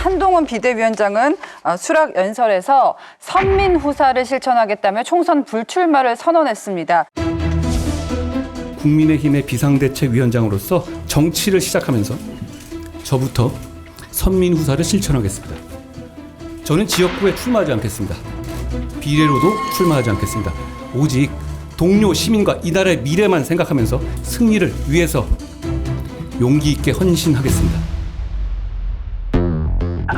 한동훈 비대위원장은 수락 연설에서 선민 후사를 실천하겠다며 총선 불출마를 선언했습니다. 국민의힘의 비상대책위원장으로서 정치를 시작하면서 저부터 선민 후사를 실천하겠습니다. 저는 지역구에 출마하지 않겠습니다. 비례로도 출마하지 않겠습니다. 오직 동료 시민과 이 나라의 미래만 생각하면서 승리를 위해서 용기 있게 헌신하겠습니다.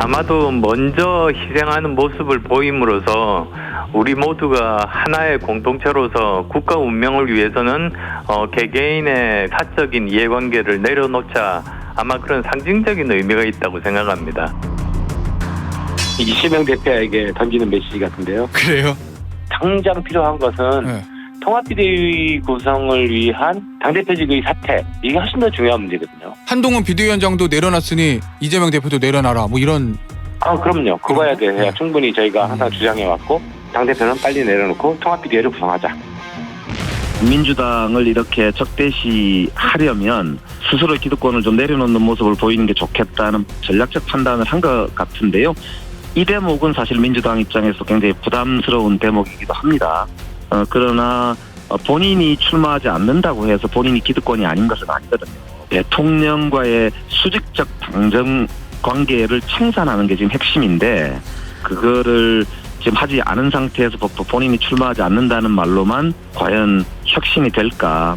아마도 먼저 희생하는 모습을 보임으로써 우리 모두가 하나의 공동체로서 국가 운명을 위해서는 개개인의 사적인 이해관계를 내려놓자, 아마 그런 상징적인 의미가 있다고 생각합니다. 이재명 대표에게 던지는 메시지 같은데요. 그래요? 당장 필요한 것은 통합비대위 구성을 위한 당대표직의 사퇴, 이게 훨씬 더 중요한 문제거든요. 한동훈 비대위원장도 내려놨으니 이재명 대표도 내려놔라, 뭐 이런. 그럼요. 그거에 대해 충분히 저희가 항상 주장해왔고, 당대표는 빨리 내려놓고 통합비대위를 구성하자. 민주당을 이렇게 적대시하려면 스스로 기득권을 좀 내려놓는 모습을 보이는 게 좋겠다는 전략적 판단을 한 것 같은데요. 이 대목은 사실 민주당 입장에서 굉장히 부담스러운 대목이기도 합니다. 그러나 본인이 출마하지 않는다고 해서 본인이 기득권이 아닌 것은 아니거든요. 대통령과의 수직적 당정 관계를 청산하는 게 지금 핵심인데, 그거를 지금 하지 않은 상태에서 본인이 출마하지 않는다는 말로만 과연 혁신이 될까?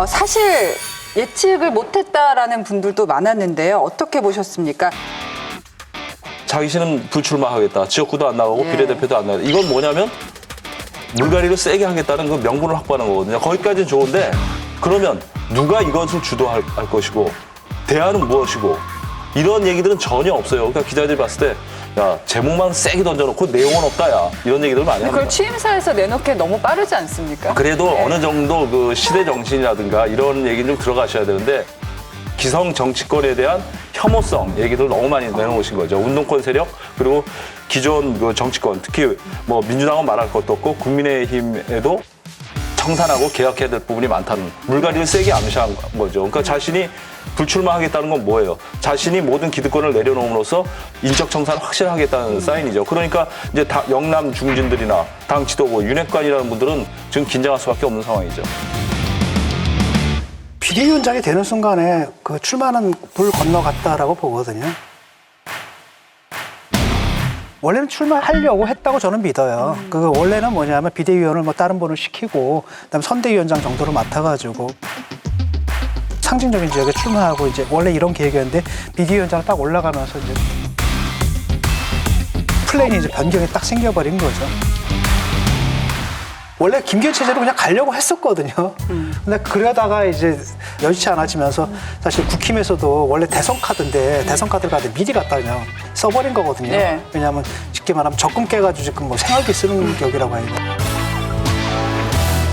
사실 예측을 못했다라는 분들도 많았는데요. 어떻게 보셨습니까? 자기는 불출마하겠다. 지역구도 안 나가고 비례대표도 안 나가고. 이건 뭐냐면 물갈이를 세게 하겠다는 그 명분을 확보하는 거거든요. 거기까지는 좋은데, 그러면 누가 이것을 주도할 것이고 대안은 무엇이고 이런 얘기들은 전혀 없어요. 그러니까 기자들이 봤을 때 야, 제목만 세게 던져놓고 내용은 없다, 야, 이런 얘기들 많이 합니다. 그걸 취임사에서 내놓기 너무 빠르지 않습니까? 그래도 어느 정도 그 시대 정신이라든가 이런 얘기는 좀 들어가셔야 되는데, 기성 정치권에 대한 혐오성 얘기들 너무 많이 내놓으신 거죠. 운동권 세력, 그리고 기존 그 정치권, 특히 뭐 민주당은 말할 것도 없고 국민의힘에도 청산하고 개혁해야 될 부분이 많다는, 물갈이를 세게 암시한 거죠. 그러니까 자신이 불출마하겠다는 건 뭐예요? 자신이 모든 기득권을 내려놓음으로써 인적 청산을 확실하겠다는 사인이죠. 그러니까 이제 영남 중진들이나 당 지도부, 윤핵관이라는 분들은 지금 긴장할 수밖에 없는 상황이죠. 비대위원장이 되는 순간에 그 출마는 불 건너갔다라고 보거든요. 원래는 출마하려고 했다고 저는 믿어요. 그 원래는 뭐냐면 비대위원을 뭐 다른 분을 시키고 그다음에 선대위원장 정도를 맡아가지고 상징적인 지역에 출마하고, 이제 원래 이런 계획이었는데 비대위원장 딱 올라가면서 이제 플랜이 이제 변경이 딱 생겨버린 거죠. 원래 김기현 체제로 그냥 가려고 했었거든요. 근데 그러다가 이제 여의치 않아지면서 사실 국힘에서도 원래 대선 카드인데 대선 카드를 가도 미리 갖다 그냥 써버린 거거든요. 네. 왜냐하면 쉽게 말하면 적금 깨가지고 지금 뭐 생활비 쓰는 격이라고 해야 돼.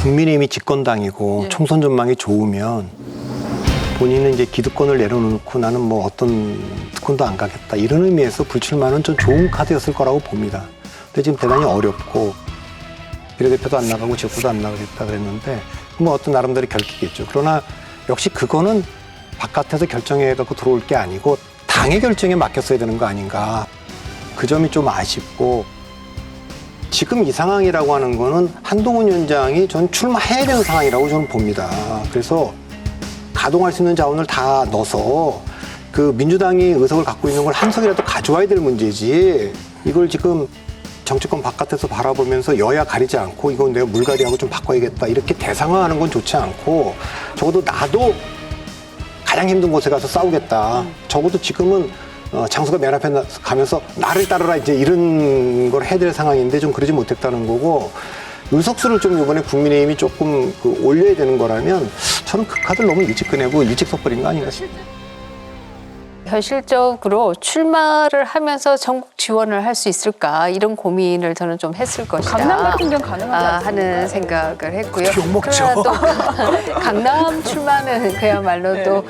국민의힘이 집권당이고 총선 전망이 좋으면 본인은 이제 기득권을 내려놓고 나는 뭐 어떤 특권도 안 가겠다, 이런 의미에서 불출마는 좀 좋은 카드였을 거라고 봅니다. 근데 지금 대단히 어렵고 비례대표도 안 나가고 지역구도 안 나가겠다 그랬는데 뭐 어떤 나름대로 결기겠죠. 그러나 역시 그거는 바깥에서 결정해갖고 들어올 게 아니고 당의 결정에 맡겼어야 되는 거 아닌가. 그 점이 좀 아쉽고, 지금 이 상황이라고 하는 거는 한동훈 위원장이 전 출마해야 되는 상황이라고 저는 봅니다. 그래서 가동할 수 있는 자원을 다 넣어서 그 민주당이 의석을 갖고 있는 걸 한 석이라도 가져와야 될 문제지, 이걸 지금 정치권 바깥에서 바라보면서 여야 가리지 않고 이건 내가 물갈이하고 좀 바꿔야겠다 이렇게 대상화하는 건 좋지 않고, 적어도 나도 가장 힘든 곳에 가서 싸우겠다. 적어도 지금은 장수가 맨 앞에 가면서 나를 따르라 이제 이런 걸 해야 될 상황인데 좀 그러지 못했다는 거고, 의석수를 좀 이번에 국민의힘이 조금 올려야 되는 거라면 저는 그 카드를 너무 일찍 꺼내고 일찍 섞어버린 거 아닌가 싶어요. 현실적으로 출마를 하면서 전국 지원을 할 수 있을까 이런 고민을 저는 좀 했을 것이다. 강남 같은 경우 가능하지 않습니까? 하는 생각을 했고요. 욕먹죠. 그러나 또 강남 출마는 그야말로 또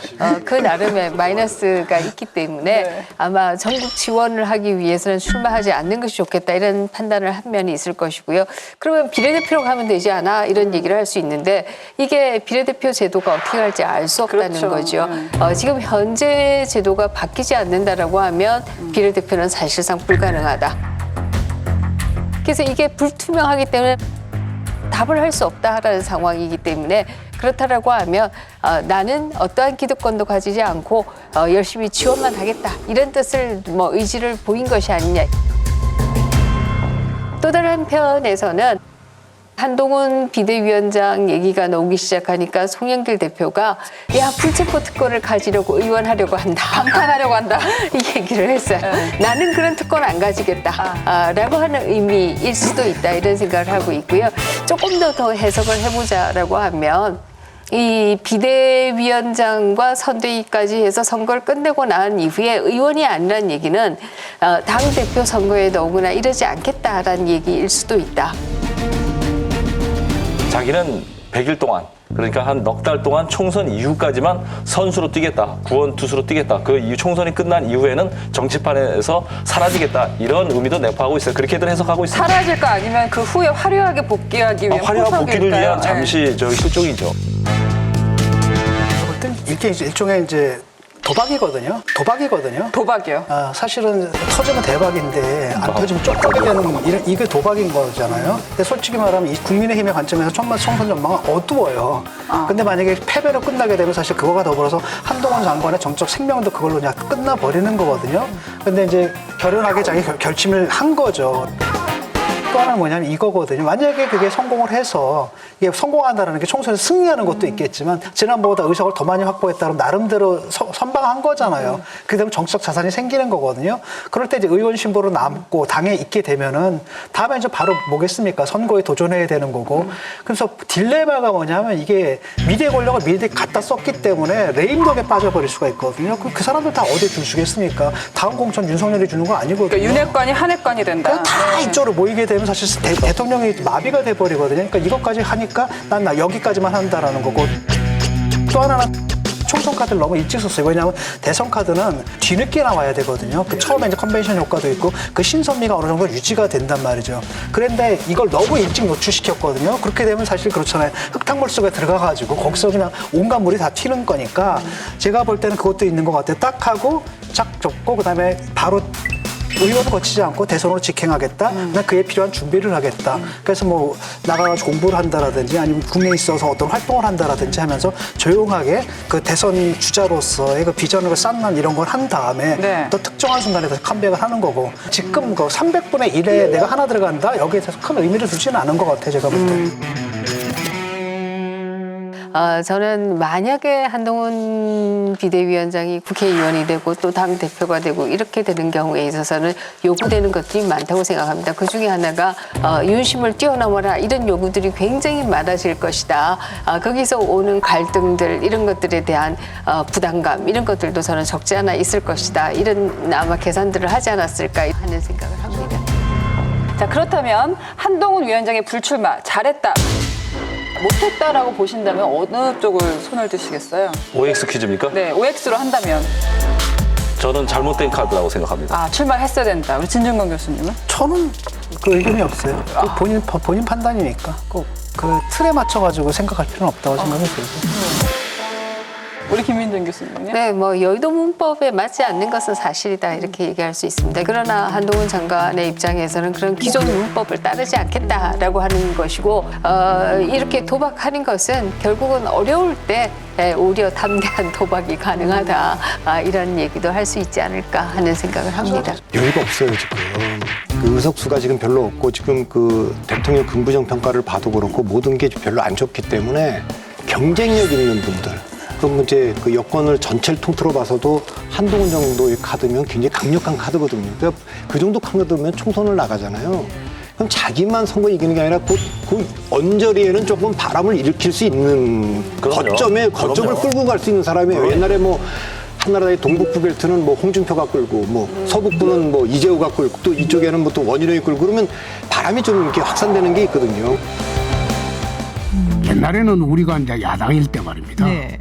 그 나름의 마이너스가 있기 때문에 네. 아마 전국 지원을 하기 위해서는 출마하지 않는 것이 좋겠다 이런 판단을 한 면이 있을 것이고요. 그러면 비례대표로 가면 되지 않아 이런 얘기를 할 수 있는데 이게 비례대표 제도가 어떻게 갈지 알 수 없다는 그렇죠. 거죠. 지금 현재 제도가 바뀌지 않는다라고 하면 비례대표는 사실상 불가능하다. 그래서 이게 불투명하기 때문에 답을 할 수 없다라는 상황이기 때문에 그렇다라고 하면 나는 어떠한 기득권도 가지지 않고 열심히 지원만 하겠다 이런 뜻을 의지를 보인 것이 아니냐. 또 다른 한편에서는 한동훈 비대위원장 얘기가 나오기 시작하니까 송영길 대표가 야 불체포 특권을 가지려고 의원하려고 한다. 방탄하려고 한다. 이 얘기를 했어요. 나는 그런 특권 안 가지겠다. 라고 하는 의미일 수도 있다. 이런 생각을 하고 있고요. 조금 더 해석을 해보자라고 하면 이 비대위원장과 선대위까지 해서 선거를 끝내고 난 이후에 의원이 아니란 얘기는 당대표 선거에 더구나 이러지 않겠다라는 얘기일 수도 있다. 자기는 100일 동안 그러니까 한 넉 달 동안 총선 이후까지만 선수로 뛰겠다. 구원 투수로 뛰겠다. 그 이후 총선이 끝난 이후에는 정치판에서 사라지겠다. 이런 의미도 내포하고 있어요. 그렇게들 해석하고 있습니다. 사라질까 아니면 그 후에 화려하게 복귀하기 위한 화려한 복귀를 포석일까요? 위한 잠시 실종이죠. 이게 일종의 이제 도박이거든요. 도박이요. 사실은 터지면 대박인데 안 터지면 쪽박이 되는 이게 도박인 거잖아요. 근데 솔직히 말하면 이 국민의힘의 관점에서 총선 전망은 어두워요. 근데 만약에 패배로 끝나게 되면 사실 그거가 더불어서 한동훈 장관의 정적 생명도 그걸로 그냥 끝나버리는 거거든요. 근데 이제 결연하게 자기 결심을 한 거죠. 또 하나는 뭐냐면 이거거든요. 만약에 그게 성공을 해서 이게 성공한다는 게 총선에서 승리하는 것도 있겠지만 지난번보다 의석을 더 많이 확보했다면 나름대로 선방한 거잖아요. 그다음에 정치적 자산이 생기는 거거든요. 그럴 때 이제 의원 신보로 남고 당에 있게 되면은 다음에 이제 바로 뭐겠습니까? 선거에 도전해야 되는 거고. 그래서 딜레마가 뭐냐면 이게 미래 권력을 미리 갖다 썼기 때문에 레임덕에 빠져버릴 수가 있거든요. 그 사람들 다 어디에 줄 수겠습니까? 다음 공천 윤석열이 주는 거 아니거든요. 그러니까 윤핵관이 한핵관이 된다. 그냥 다 이쪽으로 모이게 되면 사실 대통령이 마비가 돼버리거든요. 그러니까 이것까지 하니까 난 여기까지만 한다라는 거고. 또 하나는 총선 카드를 너무 일찍 썼어요. 왜냐하면 대선 카드는 뒤늦게 나와야 되거든요. 그 처음에 이제 컨벤션 효과도 있고 그 신선미가 어느 정도 유지가 된단 말이죠. 그런데 이걸 너무 일찍 노출시켰거든요. 그렇게 되면 사실 그렇잖아요. 흙탕물 속에 들어가가지고 거기서 그냥 온갖 물이 다 튀는 거니까 제가 볼 때는 그것도 있는 것 같아요. 딱 하고 쫙 접고 그다음에 바로 의원을 거치지 않고 대선으로 직행하겠다. 난 그에 필요한 준비를 하겠다. 그래서 뭐 나가서 공부를 한다라든지 아니면 국내에 있어서 어떤 활동을 한다라든지 하면서 조용하게 그 대선 주자로서의 그 비전을 쌓는 이런 걸 한 다음에 또 특정한 순간에 다시 컴백을 하는 거고 지금 그 300분의 1에 내가 하나 들어간다? 여기에 대해서 큰 의미를 두지는 않은 것 같아요. 제가 볼 때. 저는 만약에 한동훈 비대위원장이 국회의원이 되고 또 당대표가 되고 이렇게 되는 경우에 있어서는 요구되는 것들이 많다고 생각합니다. 그중에 하나가 윤심을 뛰어넘어라 이런 요구들이 굉장히 많아질 것이다. 거기서 오는 갈등들 이런 것들에 대한 부담감 이런 것들도 저는 적지 않아 있을 것이다. 이런 아마 계산들을 하지 않았을까 하는 생각을 합니다. 자, 그렇다면 한동훈 위원장의 불출마 잘했다. 못했다라고 보신다면 어느 쪽을 손을 드시겠어요? OX 퀴즈입니까? 네, OX로 한다면. 저는 잘못된 카드라고 생각합니다. 출마했어야 된다. 우리 진중권 교수님은? 저는 그 의견이 없어요. 본인 판단이니까 꼭 그 틀에 맞춰가지고 생각할 필요는 없다고 생각이 들고. 우리 김민정 교수님은요? 네, 여의도 문법에 맞지 않는 것은 사실이다 이렇게 얘기할 수 있습니다. 그러나 한동훈 장관의 입장에서는 그런 기존 문법을 따르지 않겠다라고 하는 것이고 이렇게 도박하는 것은 결국은 어려울 때 오히려 담대한 도박이 가능하다 이런 얘기도 할 수 있지 않을까 하는 생각을 합니다. 여유가 없어요 지금. 그 의석수가 지금 별로 없고 지금 그 대통령 긍부정 평가를 봐도 그렇고 모든 게 별로 안 좋기 때문에 경쟁력 있는 분들. 그럼 이제 그 여권을 전체를 통틀어 봐서도 한동훈 정도의 카드면 굉장히 강력한 카드거든요. 그러니까 그 정도 카드면 총선을 나가잖아요. 그럼 자기만 선거 이기는 게 아니라 그 언저리에는 조금 바람을 일으킬 수 있는 거점을 끌고 갈 수 있는 사람이에요. 옛날에 뭐 한나라당의 동북부 벨트는 뭐 홍준표가 끌고 뭐 서북부는 뭐 이재호가 끌고 또 이쪽에는 뭐 또 원희룡이 끌고 그러면 바람이 좀 이렇게 확산되는 게 있거든요. 옛날에는 우리가 이제 야당일 때 말입니다. 네.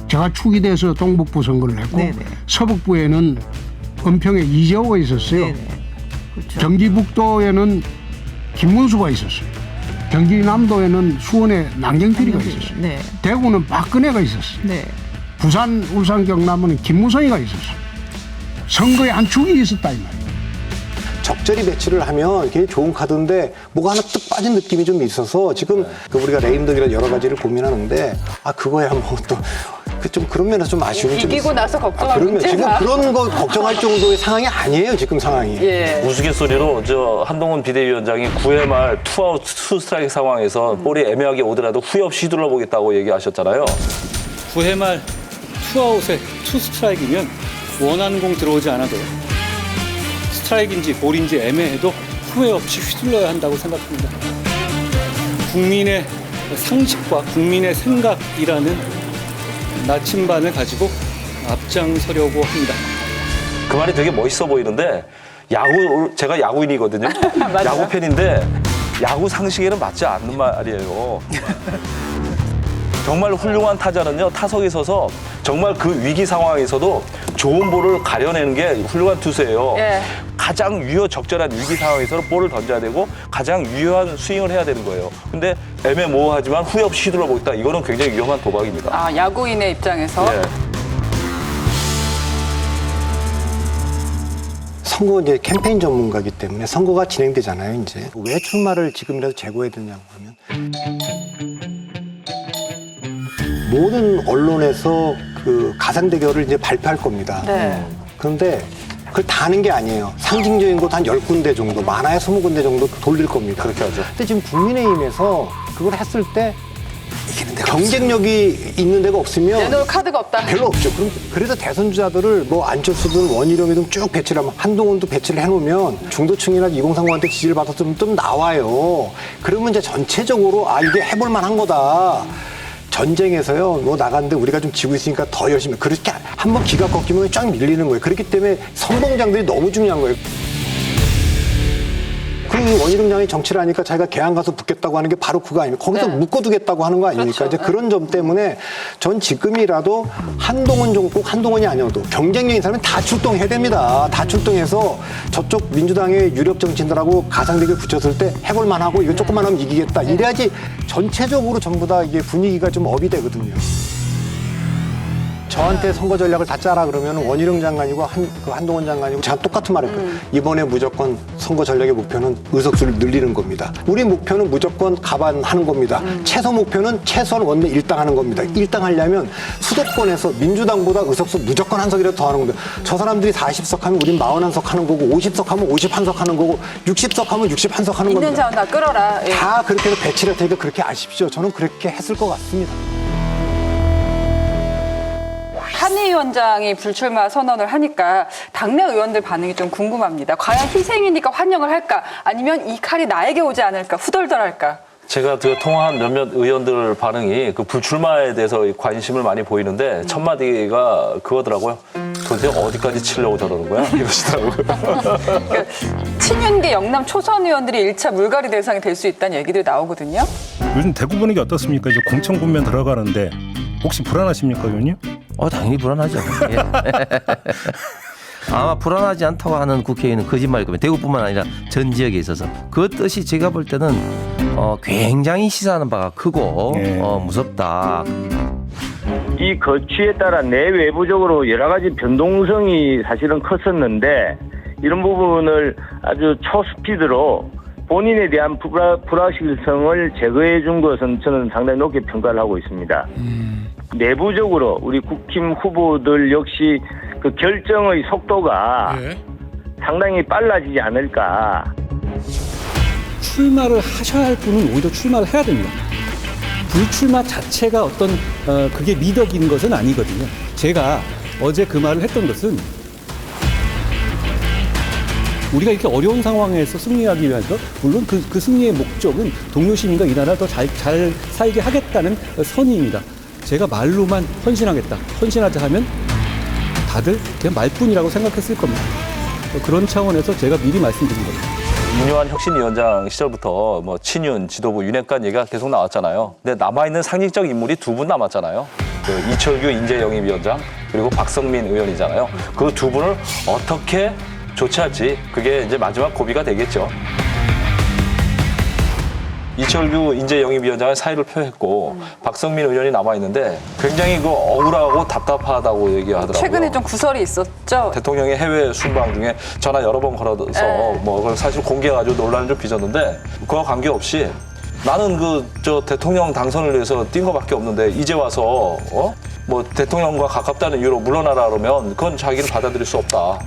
제가 축이 돼서 동북부 선거를 했고 네네. 서북부에는 은평에 이재호가 있었어요. 네네. 그렇죠. 경기북도에는 김문수가 있었어요. 경기남도에는 수원에 남경필이가 있었어요. 네. 대구는 박근혜가 있었어요. 네. 부산, 울산, 경남은 김무성이가 있었어요. 선거에 한 축이 있었다 이 말이에요. 적절히 배치를 하면 굉장히 좋은 카드인데 뭐가 하나 뚝 빠진 느낌이 좀 있어서 지금 그 우리가 레임덕이나 여러 가지를 고민하는데 그거야 뭐 또 좀 그런 면에서 좀 아쉬움이 좀 이기고 있어요. 나서 걱정할 그러면 문제다. 지금 그런 거 걱정할 정도의 상황이 아니에요. 지금 상황이. 예. 우스갯소리로 한동훈 비대위원장이 9회 말 투아웃 투스트라이크 상황에서 볼이 애매하게 오더라도 후회 없이 휘둘러 보겠다고 얘기하셨잖아요. 9회 말 투아웃에 투스트라이크면 원하는 공 들어오지 않아도 스트라이크인지 볼인지 애매해도 후회 없이 휘둘러야 한다고 생각합니다. 국민의 상식과 국민의 생각이라는 나침반을 가지고 앞장서려고 합니다. 그 말이 되게 멋있어 보이는데 제가 야구인이거든요. 야구 팬인데 야구 상식에는 맞지 않는 말이에요. 정말 훌륭한 타자는요, 타석에 서서 정말 그 위기 상황에서도 좋은 볼을 가려내는 게 훌륭한 투수예요. 예. 가장 적절한 위기 상황에서는 볼을 던져야 되고 가장 유효한 스윙을 해야 되는 거예요. 근데 애매모호하지만 후회 없이 휘둘러 보겠다. 이거는 굉장히 위험한 도박입니다. 야구인의 입장에서. 네. 선거 이제 캠페인 전문가이기 때문에 선거가 진행되잖아요. 이제 왜 출마를 지금이라도 재고해야 되냐고 하면 모든 언론에서 그 가상 대결을 이제 발표할 겁니다. 네. 그런데 그걸 다 하는 게 아니에요. 상징적인 곳 한 10군데 정도, 많아야 20군데 정도 돌릴 겁니다. 그렇게 하죠. 근데 지금 국민의힘에서 그걸 했을 때 경쟁력이 있는 데가 없으면 내놓을 카드가 없다. 별로 없죠. 그래서 대선 주자들을 뭐 안철수든 원희룡이든 쭉 배치를 하면 한동훈도 배치를 해놓으면 중도층이나 2030한테 지지를 받아서 좀 나와요. 그러면 이제 전체적으로 이게 해볼 만한 거다. 전쟁에서요, 뭐 나갔는데 우리가 좀 지고 있으니까 더 열심히. 그렇게 한번 기가 꺾이면 쫙 밀리는 거예요. 그렇기 때문에 선봉장들이 너무 중요한 거예요. 그리고 원희룡 장이 정치를 하니까 자기가 개항 가서 붙겠다고 하는 게 바로 그거 아닙니까? 거기서 네. 묶어두겠다고 하는 거 아닙니까? 그렇죠. 이제 그런 점 때문에 전 지금이라도 한동훈 좀 꼭 한동훈이 아니어도 경쟁력인 사람은 다 출동해야 됩니다. 다 출동해서 저쪽 민주당의 유력 정치인들하고 가상대결 붙였을 때 해볼 만하고 이거 조금만 하면 이기겠다. 이래야지 전체적으로 전부 다 이게 분위기가 좀 업이 되거든요. 저한테 선거 전략을 다 짜라 그러면 원희룡 장관이고 한동훈 장관이고 제가 똑같은 말을 했거든요. 이번에 무조건 선거 전략의 목표는 의석수를 늘리는 겁니다. 우리 목표는 무조건 가반하는 겁니다. 최소 목표는 최소한 원내 1당 하는 겁니다. 1당 하려면 수도권에서 민주당보다 의석수 무조건 한 석이라도 더 하는 겁니다. 저 사람들이 40석 하면 우린 41석 하는 거고 50석 하면 51석 하는 거고 60석 하면 61석 하는 겁니다. 있는 자원 다 끌어라. 예. 다 그렇게 해서 배치를 할 테니까 그렇게 아십시오. 저는 그렇게 했을 것 같습니다. 한희 위원장이 불출마 선언을 하니까 당내 의원들 반응이 좀 궁금합니다. 과연 희생이니까 환영을 할까? 아니면 이 칼이 나에게 오지 않을까? 후덜덜할까? 제가 통화한 몇몇 의원들 반응이 그 불출마에 대해서 관심을 많이 보이는데 첫 마디가 그거더라고요. 도대체 어디까지 치려고 저러는 거야? 이러시더라고요. 그러니까 친윤계 영남 초선 의원들이 1차 물갈이 대상이 될 수 있다는 얘기들이 나오거든요. 요즘 대구 분위기 어떻습니까? 이제 공천 군면 들어가는데 혹시 불안하십니까, 의원님? 당연히 불안하죠. 예. 아마 불안하지 않다고 하는 국회의원은 거짓말일 겁니다. 대구뿐만 아니라 전 지역에 있어서 그 뜻이 제가 볼 때는 굉장히 시사하는 바가 크고 무섭다. 이 거취에 따라 내외부적으로 여러 가지 변동성이 사실은 컸었는데 이런 부분을 아주 초스피드로 본인에 대한 불확실성을 제거해 준 것은 저는 상당히 높게 평가를 하고 있습니다. 내부적으로 우리 국힘 후보들 역시 그 결정의 속도가 상당히 빨라지지 않을까. 출마를 하셔야 할 분은 오히려 출마를 해야 됩니다. 불출마 자체가 어떤 그게 미덕인 것은 아니거든요. 제가 어제 그 말을 했던 것은 우리가 이렇게 어려운 상황에서 승리하기 위해서 물론 그 승리의 목적은 동료 시민과 이 나라 더 잘 살게 하겠다는 선의입니다. 제가 말로만 헌신하겠다, 헌신하자 하면 다들 그냥 말뿐이라고 생각했을 겁니다. 그런 차원에서 제가 미리 말씀드린 겁니다. 윤여한 혁신위원장 시절부터 뭐 친윤, 지도부, 윤핵관 얘기가 계속 나왔잖아요. 근데 남아있는 상징적 인물이 두 분 남았잖아요. 그 이철규 인재영입위원장 그리고 박성민 의원이잖아요. 그 두 분을 어떻게 조치할지 그게 이제 마지막 고비가 되겠죠. 이철규 인재영입위원장의 사의를 표했고 박성민 의원이 남아있는데 굉장히 그 억울하고 답답하다고 얘기하더라고요. 최근에 좀 구설이 있었죠. 대통령이 해외 순방 중에 전화 여러 번 걸어서 뭐 그걸 사실 공개해가지고 논란을 좀 빚었는데 그와 관계없이 나는 저 대통령 당선을 위해서 뛴 거밖에 없는데 이제 와서 뭐 대통령과 가깝다는 이유로 물러나라 그러면 그건 자기는 받아들일 수 없다.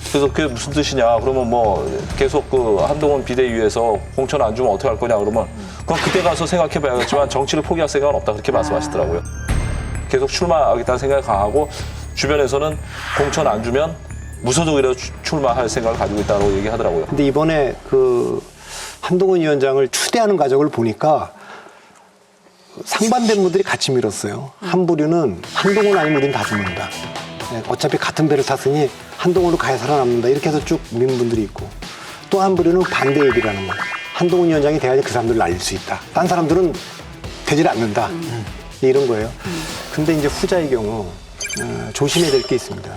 그래서 그게 무슨 뜻이냐 그러면 뭐 계속 그 한동훈 비대위에서 공천 안 주면 어떻게 할 거냐 그러면 그럼 그때 가서 생각해 봐야겠지만 정치를 포기할 생각은 없다 그렇게 말씀하시더라고요. 계속 출마하겠다는 생각이 강하고 주변에서는 공천 안 주면 무소속이라도 출마할 생각을 가지고 있다고 얘기하더라고요. 근데 이번에 그 한동훈 위원장을 추대하는 과정을 보니까 상반된 분들이 같이 밀었어요. 한 부류는 한동훈 아니면 우린 다 죽는다. 어차피 같은 배를 탔으니 한동훈으로 가야 살아남는다. 이렇게 해서 쭉 민 분들이 있고 또 한 부류는 반대 얘기라는 거예요. 한동훈 위원장이 돼야지 그 사람들을 날릴 수 있다. 딴 사람들은 되질 않는다. 이런 거예요. 근데 이제 후자의 경우 조심해야 될 게 있습니다.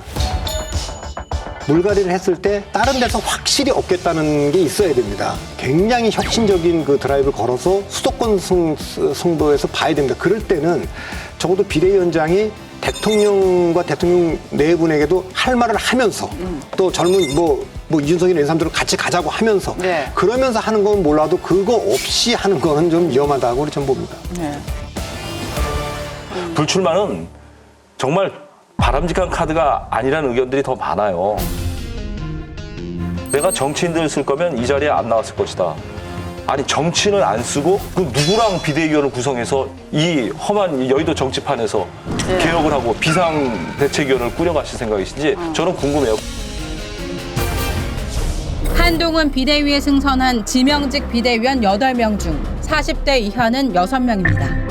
물갈이를 했을 때 다른 데서 확실히 얻겠다는 게 있어야 됩니다. 굉장히 혁신적인 그 드라이브를 걸어서 수도권 승부에서 봐야 됩니다. 그럴 때는 적어도 비대위원장이 대통령과 대통령 내분에게도 할 말을 하면서 또 젊은 뭐 이준석이나 이런 사람들을 같이 가자고 하면서 네. 그러면서 하는 건 몰라도 그거 없이 하는 거는 좀 위험하다고 저는 봅니다. 네. 불출마는 정말 바람직한 카드가 아니라는 의견들이 더 많아요. 내가 정치인들 쓸 거면 이 자리에 안 나왔을 것이다. 아니 정치인을 안 쓰고 그 누구랑 비대위원을 구성해서 이 험한 여의도 정치판에서 개혁을 하고 비상대책위원을 꾸려가실 생각이신지 저는 궁금해요. 한동훈 비대위에 승선한 지명직 비대위원 8명 중 40대 이하는 6명입니다.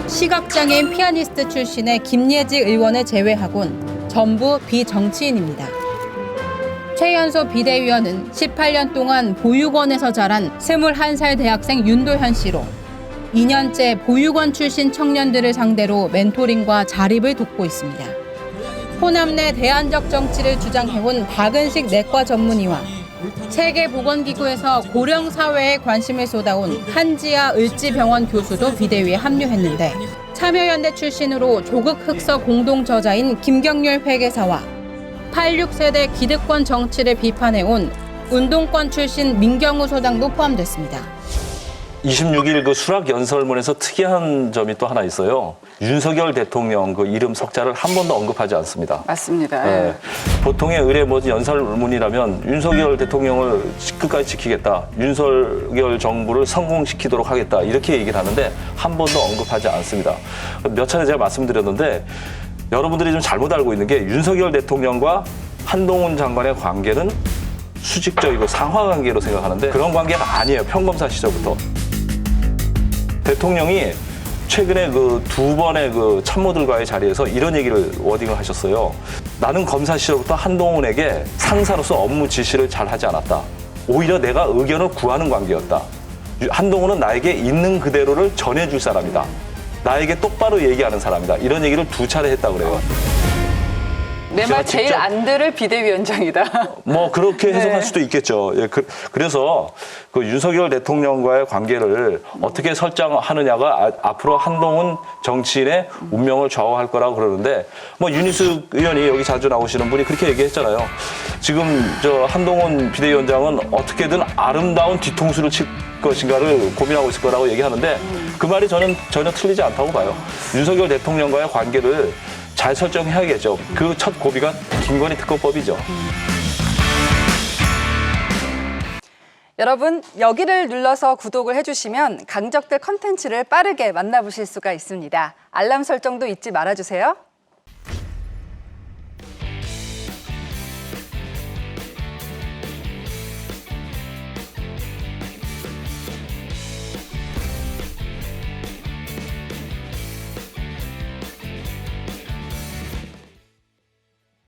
시각장애인 피아니스트 출신의 김예직 의원을 제외하곤 전부 비정치인입니다. 최연소 비대위원은 18년 동안 보육원에서 자란 21살 대학생 윤도현 씨로 2년째 보육원 출신 청년들을 상대로 멘토링과 자립을 돕고 있습니다. 호남 내 대안적 정치를 주장해온 박은식 내과 전문의와 세계보건기구에서 고령 사회에 관심을 쏟아온 한지아 을지병원 교수도 비대위에 합류했는데 참여연대 출신으로 조국 흑서 공동 저자인 김경률 회계사와 86세대 기득권 정치를 비판해온 운동권 출신 민경우 소장도 포함됐습니다. 26일 그 수락연설문에서 특이한 점이 또 하나 있어요. 윤석열 대통령 그 이름 석자를 한 번도 언급하지 않습니다. 맞습니다. 네. 보통의 의례 연설문이라면 윤석열 대통령을 끝까지 지키겠다. 윤석열 정부를 성공시키도록 하겠다. 이렇게 얘기를 하는데 한 번도 언급하지 않습니다. 몇 차례 제가 말씀드렸는데 여러분들이 좀 잘못 알고 있는 게 윤석열 대통령과 한동훈 장관의 관계는 수직적이고 상하관계로 생각하는데 그런 관계가 아니에요. 평검사 시절부터. 대통령이 최근에 그 2번의 그 참모들과의 자리에서 이런 얘기를 워딩을 하셨어요. 나는 검사 시절부터 한동훈에게 상사로서 업무 지시를 잘 하지 않았다. 오히려 내가 의견을 구하는 관계였다. 한동훈은 나에게 있는 그대로를 전해줄 사람이다. 나에게 똑바로 얘기하는 사람이다. 이런 얘기를 2차례 했다 그래요. 내 말 제일 안 들을 비대위원장이다. 뭐 그렇게 해석할 수도 있겠죠. 예, 그래서 그 윤석열 대통령과의 관계를 어떻게 설정하느냐가 앞으로 한동훈 정치인의 운명을 좌우할 거라고 그러는데 뭐 윤희숙 의원이 여기 자주 나오시는 분이 그렇게 얘기했잖아요. 지금 저 한동훈 비대위원장은 어떻게든 아름다운 뒤통수를 칠 것인가를 고민하고 있을 거라고 얘기하는데 그 말이 저는 전혀 틀리지 않다고 봐요. 윤석열 대통령과의 관계를 잘 설정해야겠죠. 그 첫 고비가 김건희 특검법이죠. 여러분, 여기를 눌러서 구독을 해주시면 강적들 컨텐츠를 빠르게 만나보실 수가 있습니다. 알람 설정도 잊지 말아주세요.